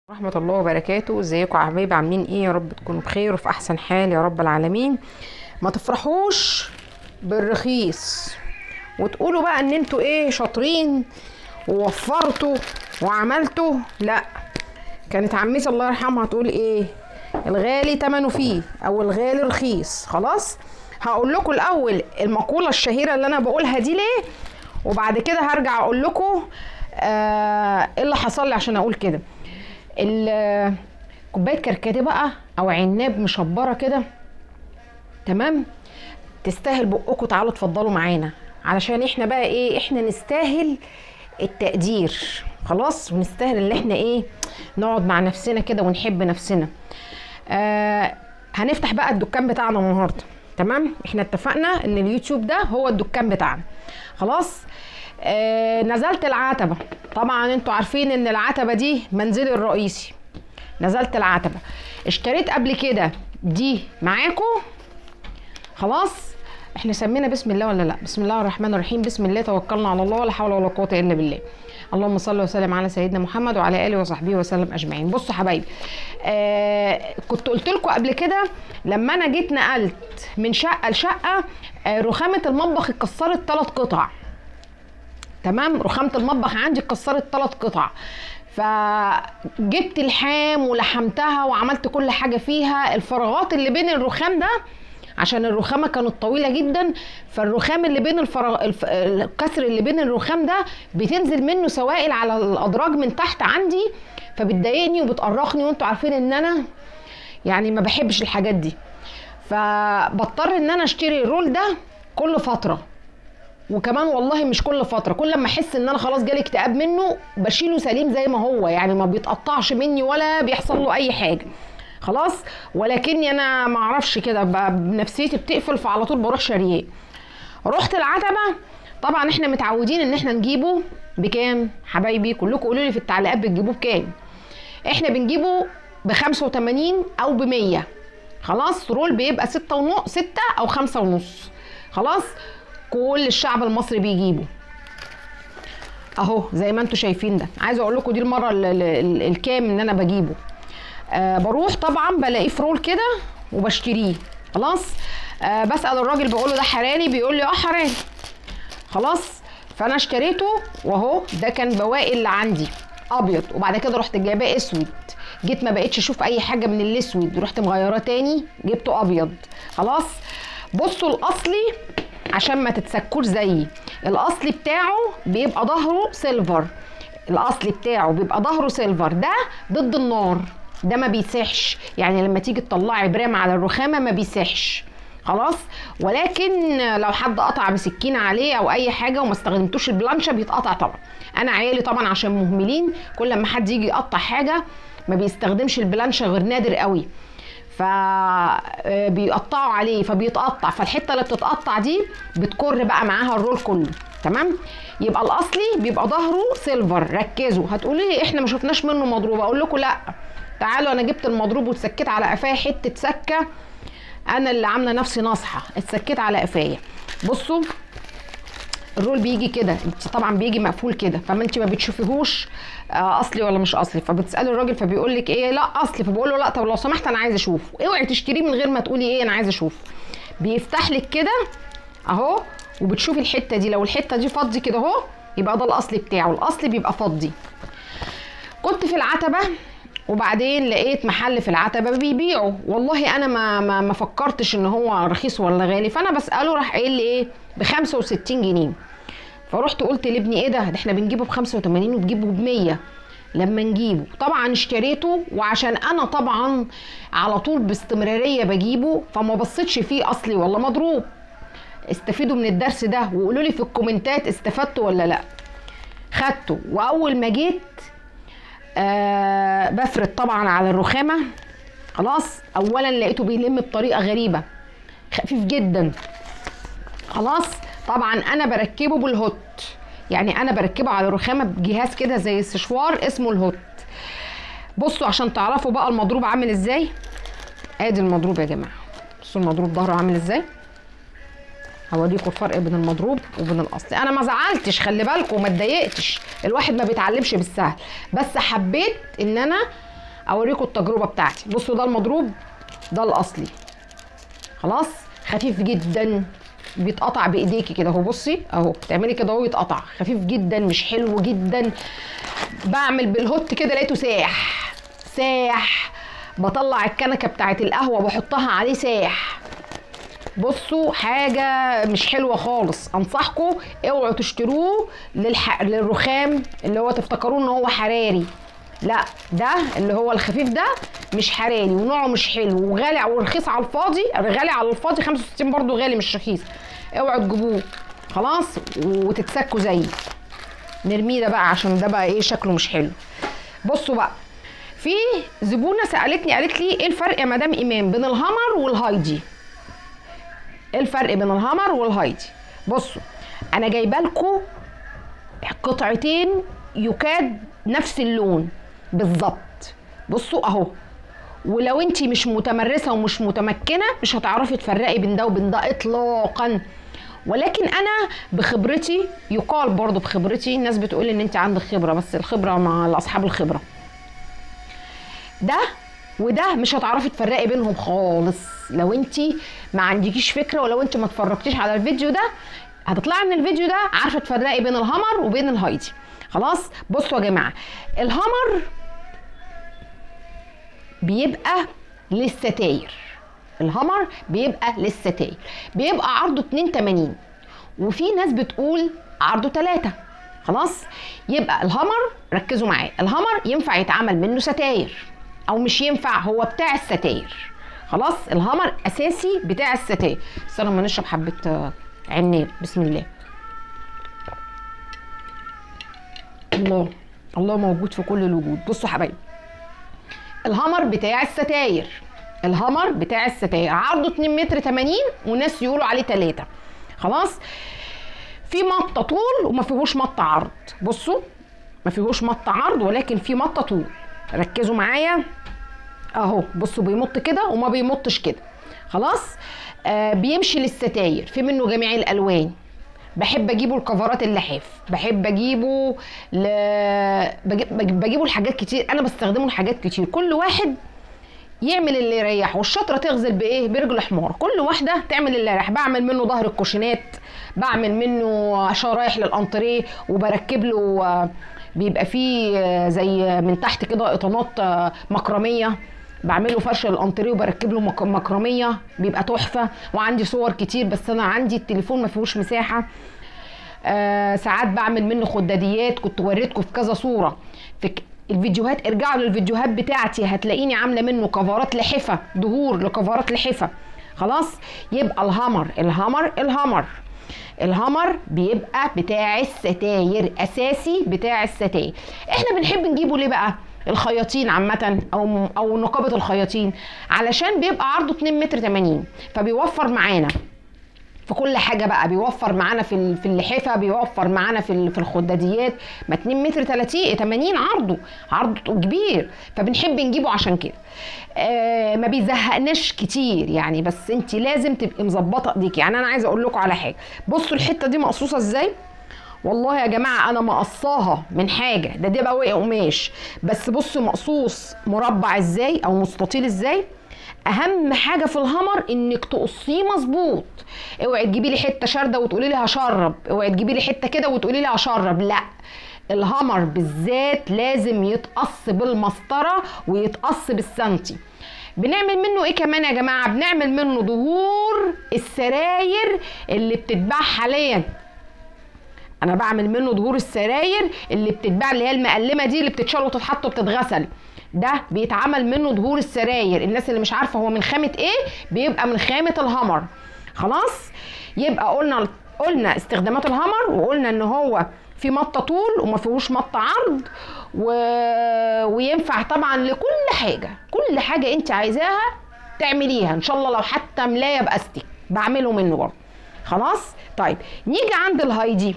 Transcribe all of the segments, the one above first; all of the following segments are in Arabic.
ورحمة الله وبركاته. ازيكم يا حبايبي؟ عاملين ايه؟ يا رب تكونوا بخير وفي احسن حال يا رب العالمين. ما تفرحوش بالرخيص وتقولوا بقى ان انتوا ايه شاطرين ووفرتوا وعملتوا. لا، كانت عمتي الله يرحمها تقول ايه؟ الغالي تمنه فيه او الغالي رخيص. خلاص، هقول لكم الاول المقولة الشهيرة اللي انا بقولها دي ليه، وبعد كده هرجع اقول لكم ايه اللي حصل لي عشان اقول كده. كوبايه كركديه بقى او عناب مشبره كده، تمام، تستاهل بقكم. تعالوا اتفضلوا معانا علشان احنا بقى ايه، احنا نستاهل التقدير. خلاص، ونستاهل ان احنا ايه، نقعد مع نفسنا كده ونحب نفسنا. هنفتح بقى الدكان بتاعنا النهارده. تمام، احنا اتفقنا ان اليوتيوب ده هو الدكان بتاعنا. خلاص. نزلت العتبة. طبعا انتوا عارفين ان العتبة دي منزلي الرئيسي. نزلت العتبة، اشتريت قبل كده دي معاكم. خلاص، احنا سمينا بسم الله ولا لا؟ بسم الله الرحمن الرحيم، بسم الله توكلنا على الله، ولا حول ولا قوة الا بالله. اللهم صل وسلم على سيدنا محمد وعلى اله وصحبه وسلم اجمعين. بصوا حبايبي، كنت قلت لكم قبل كده لما انا جيت نقلت من شقة لشقة، رخامة المطبخ اتكسرت 3 قطع. تمام، رخامة المطبخ عندي اتكسرت 3 قطع، فجبت الحام ولحمتها وعملت كل حاجة فيها. الفراغات اللي بين الرخام ده، عشان الرخامة كانت طويلة جدا، فالرخام اللي بين الكسر اللي بين الرخام ده بتنزل منه سوائل على الأدراج من تحت عندي، فبتضايقني وبتقرقني، وانتوا عارفين ان انا يعني ما بحبش الحاجات دي. فبضطر ان انا اشتري الرول ده كل فترة، وكمان والله مش كل فتره، كل ما احس ان انا خلاص جالي اكتئاب منه بشيله سليم زي ما هو، يعني ما بيتقطعش مني ولا بيحصل له اي حاجه. خلاص، ولكني انا ما اعرفش كده نفسيتي بتقفل، فعلى طول بروح شاريه. رحت العتبه. طبعا احنا متعودين ان احنا نجيبه بكام حبايبي؟ كلكم قولوا لي في التعليقات بتجيبوه بكام. احنا بنجيبه ب 85 او ب 100. خلاص، رول بيبقى 6 او 5 ونص. خلاص، كل الشعب المصري بيجيبه اهو زي ما انتم شايفين ده. عايزه اقول لكم دي المره الكام ان انا بجيبه. بروح طبعا بلاقيه في رول كده وبشتريه. خلاص. بسال الراجل بقول له ده حراري؟ بيقول لي اه حراري. خلاص، فانا اشتريته واهو ده كان بواقي اللي عندي ابيض، وبعد كده رحت جايباه اسود. جيت ما بقتش اشوف اي حاجه من الاسود، رحت مغيراه تاني جبته ابيض. خلاص، بصوا الاصلي عشان ما تتسكوش زيي، الاصلي بتاعه بيبقى ظهره سيلفر. الاصلي بتاعه بيبقى ظهره سيلفر، ده ضد النار، ده ما بيسحش، يعني لما تيجي تطلعي برام على الرخامه ما بيسحش. خلاص، ولكن لو حد قطع بسكينه عليه او اي حاجه وما استخدمتوش البلانشه بيتقطع طبعا. انا عيالي طبعا عشان مهملين، كل ما حد يجي يقطع حاجه ما بيستخدمش البلانشه غير نادر قوي، فبيقطعوا عليه فبيتقطع، فالحته اللي بتتقطع دي بتكر بقى معاها الرول كله. تمام، يبقى الاصلي بيبقى ظهره سيلفر. ركزوا، هتقولي لي احنا ما شفناش منه مضروب، اقول لكم لا، تعالوا انا جبت المضروب واتسكيت على قفايا حته سكه، انا اللي عامله نفسي ناصحه اتسكيت على قفايا. بصوا الرول بيجي كده، طبعا بيجي مقفول كده، فما انت ما بتشوفيهوش اصلي ولا مش اصلي، فبتسالي الراجل فبيقول لك ايه، لا اصلي، فبقول له لا طب لو سمحت انا عايزه اشوفه. اوعي تشتريه من غير ما تقولي ايه انا عايزه اشوفه. بيفتح لك كده اهو، وبتشوفي الحته دي، لو الحته دي فاضي كده اهو يبقى ده الاصلي بتاعه، الاصلي بيبقى فاضي. كنت في العتبه وبعدين لقيت محل في العتبه بيبيعوا، والله انا ما فكرتش ان هو رخيص ولا غالي، فانا بساله راح قايل لي ايه ب 65 جنيه. فرحت قلت لابني ايه ده احنا بنجيبه ب 85 وبجيبه ب 100 لما نجيبه. طبعا اشتريته، وعشان انا طبعا على طول باستمراريه بجيبه فما بصيتش فيه اصلي ولا مضروب. استفيدوا من الدرس ده وقولوا لي في الكومنتات استفدتوا ولا لا. خدته، واول ما جيت بفرد طبعا على الرخامه. خلاص، اولا لقيته بيلم بطريقه غريبه، خفيف جدا. خلاص، طبعا انا بركبه بالهوت، يعني انا بركبه على الرخامه بجهاز كده زي السشوار اسمه الهوت. بصوا عشان تعرفوا بقى المضروب عامل ازاي. ادي المضروب يا جماعه، بصوا المضروب ظهره عامل ازاي. هوريكم الفرق بين المضروب وبين الاصلي. انا ما زعلتش، خلي بالكم، ما اتضايقتش، الواحد ما بيتعلمش بالسهل، بس حبيت ان انا اوريكم التجربه بتاعتي. بصوا ده المضروب، ده الاصلي. خلاص خفيف جدا، بيتقطع بايديكي كده اهو. بصي اهو بتعملي كده اهو يتقطع، خفيف جدا مش حلو جدا. بعمل بالهوت كده لقيته ساح ساح، بطلع الكنكه بتاعت القهوه بحطها عليه ساح. بصوا حاجه مش حلوه خالص. انصحكم اوعوا تشتروه للرخام اللي هو تفتكروه ان هو حراري. لا، ده اللي هو الخفيف ده مش حراري ونوعه مش حلو وغالي ورخيص على الفاضي. غالي على الفاضي، 65 برضو غالي مش رخيص. اوعوا تجيبوه خلاص وتتسكوا زيي. نرميه ده بقى عشان ده بقى ايه شكله مش حلو. بصوا بقى، في زبونه سالتني قالت لي ايه الفرق يا مدام ايمان بين الهامر والهايدي؟ ايه الفرق بين الهامر والهايدي؟ بصوا انا جايبه لكم قطعتين يكاد نفس اللون بالظبط. بصوا اهو، ولو انت مش متمرسه ومش متمكنه مش هتعرفي تفرقي بين ده وبين ده اطلاقا. ولكن انا بخبرتي، يقال برضو بخبرتي، الناس بتقول ان انت عندك خبره بس الخبره مع اصحاب الخبره. ده وده مش هتعرفي تفرقي بينهم خالص لو انت ما عندكيش فكره، ولو انت ما اتفرجتيش على الفيديو ده هتطلعي من الفيديو ده عارفه تفرقي بين الهامر وبين الهايدي. خلاص بصوا يا جماعه، الهامر بيبقى للستاير. الهامر بيبقى للستاير، بيبقى عرضه 2.80 وفي ناس بتقول عرضه 3. خلاص يبقى الهامر ركزوا معايا، الهامر ينفع يتعمل منه ستاير او مش ينفع، هو بتاع الستاير. خلاص الهامر اساسي بتاع الستاير. استنوا ما نشرب حبه عناب. بسم الله. الله الله موجود في كل الوجود. بصوا حبايبي، الهامر بتاع الستاير، الهامر بتاع الستاير عرضه 2 متر 80 وناس يقولوا عليه 3. خلاص في مطه طول وما فيهوش مطه عرض. بصوا ما فيهوش مطه عرض ولكن في مطه طول. ركزوا معايا اهو، بصوا بيمط كده وما بيمطش كده. خلاص بيمشي للستاير، في منه جميع الالوان. بحب اجيبه الكفرات اللحاف، بحب اجيبه بجيبه لحاجات كتير، انا بستخدمه لحاجات كتير. كل واحد يعمل اللي يريحه، والشطره تغزل بايه؟ برجل حمار. كل واحده تعمل اللي يريح. بعمل منه ظهر الكوشينات، بعمل منه شرايح للانتريه وبركب له بيبقى فيه زي من تحت كده ايطانات مكرميه، بعمله فرش للانتريه وبركب له مكرميه، بيبقى تحفه. وعندي صور كتير بس انا عندي التليفون ما فيهوش مساحه. ساعات بعمل منه خداديات، كنت وريتكم في كذا صوره في الفيديوهات. ارجعوا للفيديوهات بتاعتي هتلاقيني عامله منه كفرات لحفه، دهور لكفرات لحفه. خلاص يبقى الهامر بيبقى بتاع الستاير، اساسي بتاع الستاير. احنا بنحب نجيبه ليه بقى؟ الخياطين عامه او نقابه الخياطين، علشان بيبقى عرضه 2 متر 80 فبيوفر معانا في كل حاجه بقى. بيوفر معانا في اللحافه، بيوفر معانا في الخداديات. ما 2 متر 80 عرضه كبير، فبنحب نجيبه عشان كده. ما بيزهقناش كتير يعني، بس انت لازم تبقي مظبطه ايديك. يعني انا عايزه اقول لكم على حاجه، بصوا الحته دي مقصوصه ازاي. والله يا جماعه انا مقصاها من حاجه، ده بقى قماش، بس بصوا مقصوص مربع ازاي او مستطيل ازاي. اهم حاجه في الهامر انك تقصيه مظبوط. اوعي تجيبي لي حته شارده وتقولي لي هشرب، اوعي تجيبي لي حته كده وتقولي لي هشرب، لا. الهامر بالذات لازم يتقص بالمسطره ويتقص بالسنتي. بنعمل منه ايه كمان يا جماعه؟ بنعمل منه ظهور السراير اللي بتتباع حاليا. انا بعمل منه ظهور السراير اللي بتتباع، اللي هي المقلمه دي اللي بتتشال وتتحط وبتتغسل. ده بيتعمل منه ظهور السراير. الناس اللي مش عارفه هو من خامه ايه، بيبقى من خامه الهامر. خلاص يبقى قلنا استخدامات الهامر، وقلنا ان هو في مطه طول وما فيهوش مطه عرض وينفع طبعا لكل حاجه. كل حاجه انت عايزاها تعمليها ان شاء الله، لو حتى ملايه باستيك بعمله منه برضه. خلاص طيب نيجي عند الهايدي.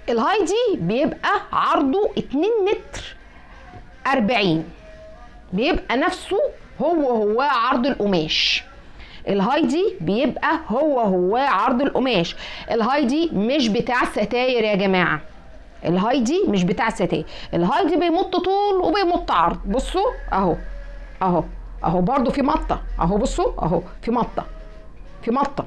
الهايدي بيبقى عرضه 2 متر 40، بيبقى نفسه هو عرض القماش. الهايدي بيبقى هو عرض القماش. الهايدي مش بتاع ستاير يا جماعه، الهاي دي مش بتاع ستاير، الهاي دي بيمط طول وبيمط عرض. بصوا اهو اهو اهو برضو في مطه اهو، بصوا اهو في مطه، في مطه،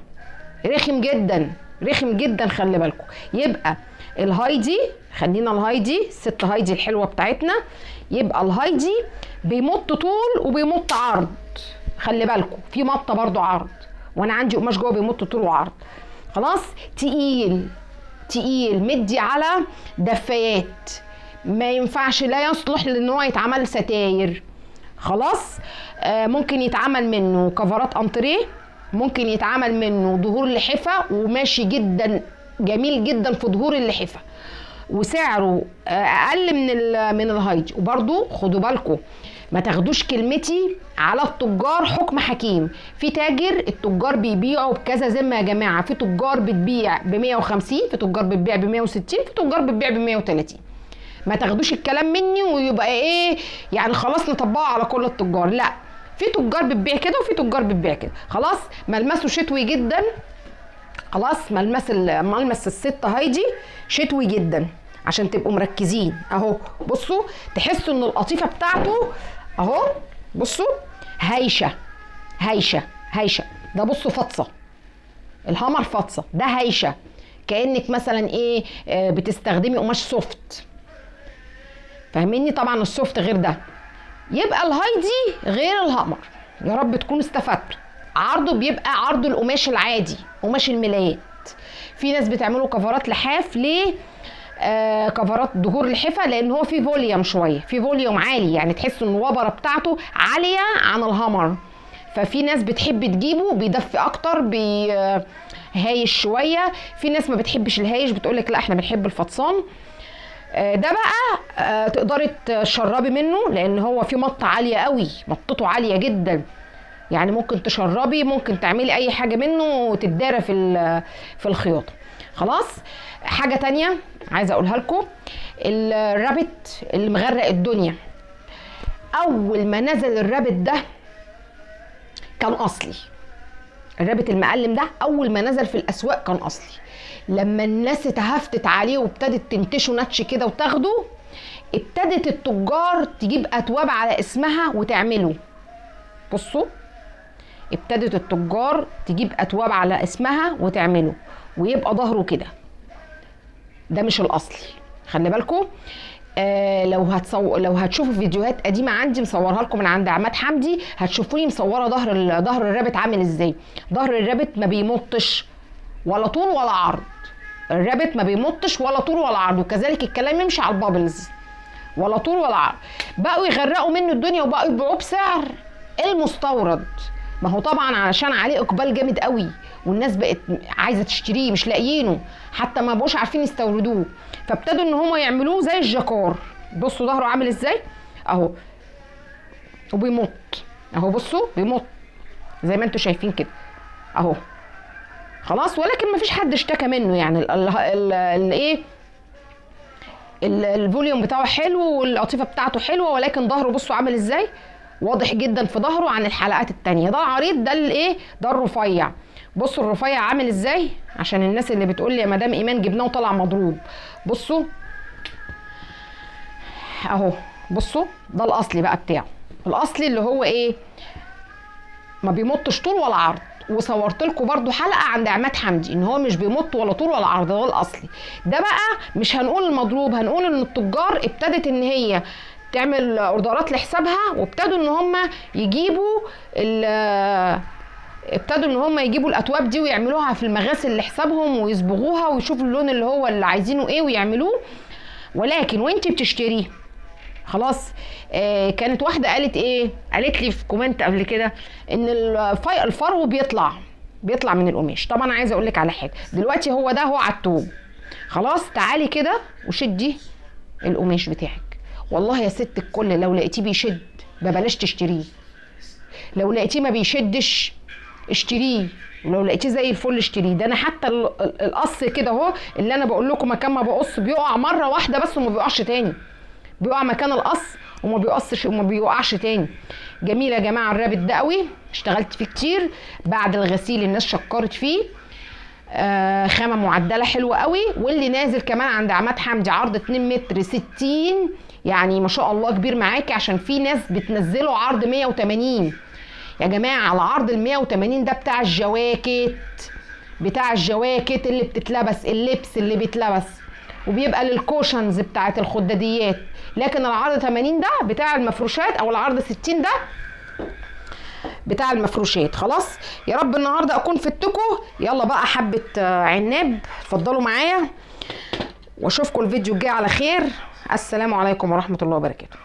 رخم جدا رخم جدا، خلي بالكم. يبقى الهاي دي، خلينا الهاي دي الست هاي دي الحلوه بتاعتنا، يبقى الهاي دي بيمط طول وبيمط عرض، خلي بالكم في مطه برضو عرض، وانا عندي قماش جوه بيمط طول وعرض. خلاص. تقيل تقيل، مدي على دفايات، ما ينفعش، لا يصلح لان هو يتعمل ستاير. خلاص. ممكن يتعمل منه كفرات انتريه، ممكن يتعمل منه ظهور لحفه، وماشي جدا جميل جدا في ظهور اللحفه، وسعره اقل من الهايدي. وبرضو خدوا بالكم ما تاخدوش كلمتي على التجار حكم حكيم. في تاجر، التجار بيبيعوا بكذا ذمه يا جماعه، في تجار بتبيع ب 150، في تجار بتبيع ب 160، في تجار بتبيع ب 130. ما تاخدوش الكلام مني ويبقى ايه يعني خلاص نطبقه على كل التجار، لا، في تجار بتبيع كده وفي تجار بتبيع كده. خلاص. ملمسه شتوي جدا. خلاص. ملمس الست هايدي شتوي جدا عشان تبقوا مركزين اهو. بصوا تحسوا ان القطيفه بتاعته اهو، بصوا هايشه هايشه هايشه. ده بصوا فطسه، الهمر فطسه، ده هايشه، كانك مثلا ايه بتستخدمي قماش سوفت، فاهميني؟ طبعا السوفت غير ده. يبقى الهايدي غير الهمر. يا رب تكونوا استفدتوا. عرضه بيبقى عرض القماش العادي، قماش الملايات. في ناس بتعمله كفرات لحاف. ليه كفرات ظهور لحفه؟ لان هو في فوليوم شويه، في فوليوم عالي، يعني تحسوا ان الوبره بتاعته عاليه عن الهمر. ففي ناس بتحب تجيبه بيدفي اكتر، هايش شويه. في ناس ما بتحبش الهايش، بتقولك لا احنا بنحب الفطسان. ده بقى تقدري تشربي منه لان هو في مطه عاليه قوي، مطته عاليه جدا، يعني ممكن تشربي، ممكن تعملي اي حاجه منه وتتدارى في الخياطه. خلاص. حاجه تانية عايزه اقولها لكم، الرابت اللي مغرق الدنيا. اول ما نزل الرابت ده كان اصلي، الرابت المقلم ده اول ما نزل في الاسواق كان اصلي. لما الناس اتهفتت عليه وابتدت تنتشه نتش كده وتاخده، ابتدت التجار تجيب اتواب على اسمها وتعمله. بصوا ابتدت التجار تجيب اتواب على اسمها وتعمله، ويبقى ظهره كده. ده مش الاصلي، خلي بالكم. لو هتشوفوا فيديوهات قديمه عندي مصورها لكم من عند عماد حمدي، هتشوفوني مصوره ظهر الرابت عامل ازاي. ظهر الرابت ما بيمطش ولا طول ولا عرض، الرابت ما بيمطش ولا طول ولا عرض، وكذلك الكلام يمشي على البابلز، ولا طول ولا عرض. بقوا يغرقوا منه الدنيا وبقوا يبيعوه بسعر المستورد. ما هو طبعا علشان عليه اقبال جامد قوي، والناس بقت عايزه تشتريه، مش لاقيينه، حتى ما بقوش عارفين يستوردوه، فابتدوا ان هم يعملوه زي الجاكار. بصوا ظهره عامل ازاي اهو، وبيمط اهو، بصوا بيمط زي ما انتم شايفين كده اهو. خلاص. ولكن ما فيش حد اشتكى منه، يعني الايه الفوليوم بتاعه حلو والقطيفه بتاعته حلوه، ولكن ظهره بصوا عامل ازاي، واضح جدا في ظهره عن الحلقات التانية. ده العريض، ده الايه، ده الرفيع. بصوا الرفيع عامل ازاي، عشان الناس اللي بتقول لي يا مدام ايمان جبناه وطلع مضروب. بصوا اهو، بصوا ده الاصلي بقى بتاعه، الاصلي اللي هو ايه، ما بيمطش طول ولا عرض. وصورت لكم برده حلقه عند عماد حمدي ان هو مش بيمط ولا طول ولا عرض، ده الاصلي. ده بقى مش هنقول المضروب، هنقول ان التجار ابتدت ان هي تعمل اوردرات لحسابها، وابتدوا ان هم يجيبوا الاتواب دي ويعملوها في المغاسل لحسابهم ويصبغوها ويشوفوا اللون اللي هو اللي عايزينه ايه ويعملوه. ولكن وانت بتشتريه خلاص. كانت واحده قالت ايه، قالت لي في كومنت قبل كده ان الفرو بيطلع من القماش. طبعا عايزه اقول لك على حاجه، دلوقتي هو ده هو على الطوب. خلاص. تعالي كده وشدي القماش بتاعك، والله يا ست الكل لو لقيتيه بيشد ببلاش تشتريه، لو لقيتيه ما بيشدش اشتريه، ولو لقيتيه زي الفل اشتريه. ده انا حتى القص كده اهو اللي انا بقول لكم مكان ما بقص بيقع مره واحده بس وما بيقعش تاني، بيقع مكان القص وما بيقصش وما بيوقعش تاني. جميل يا جماعه الرابط ده قوي، اشتغلت فيه كتير. بعد الغسيل الناس شكرت فيه. خامه معدله حلوه قوي. واللي نازل كمان عند عماد حمدي عرض 2 متر 60، يعني ما شاء الله كبير معاكي، عشان في ناس بتنزله عرض 180. يا جماعه العرض ال 180 ده بتاع الجواكت، بتاع الجواكت اللي بتتلبس، اللبس اللي بيتلبس، وبيبقى للكوشنز بتاعت الخداديات. لكن العرض 80 ده بتاع المفروشات، او العرض 60 ده بتاع المفروشات. خلاص يا رب النهارده اكون فدتكم. يلا بقى حبه عناب، اتفضلوا معايا، واشوفكم الفيديو الجاي على خير. السلام عليكم ورحمه الله وبركاته.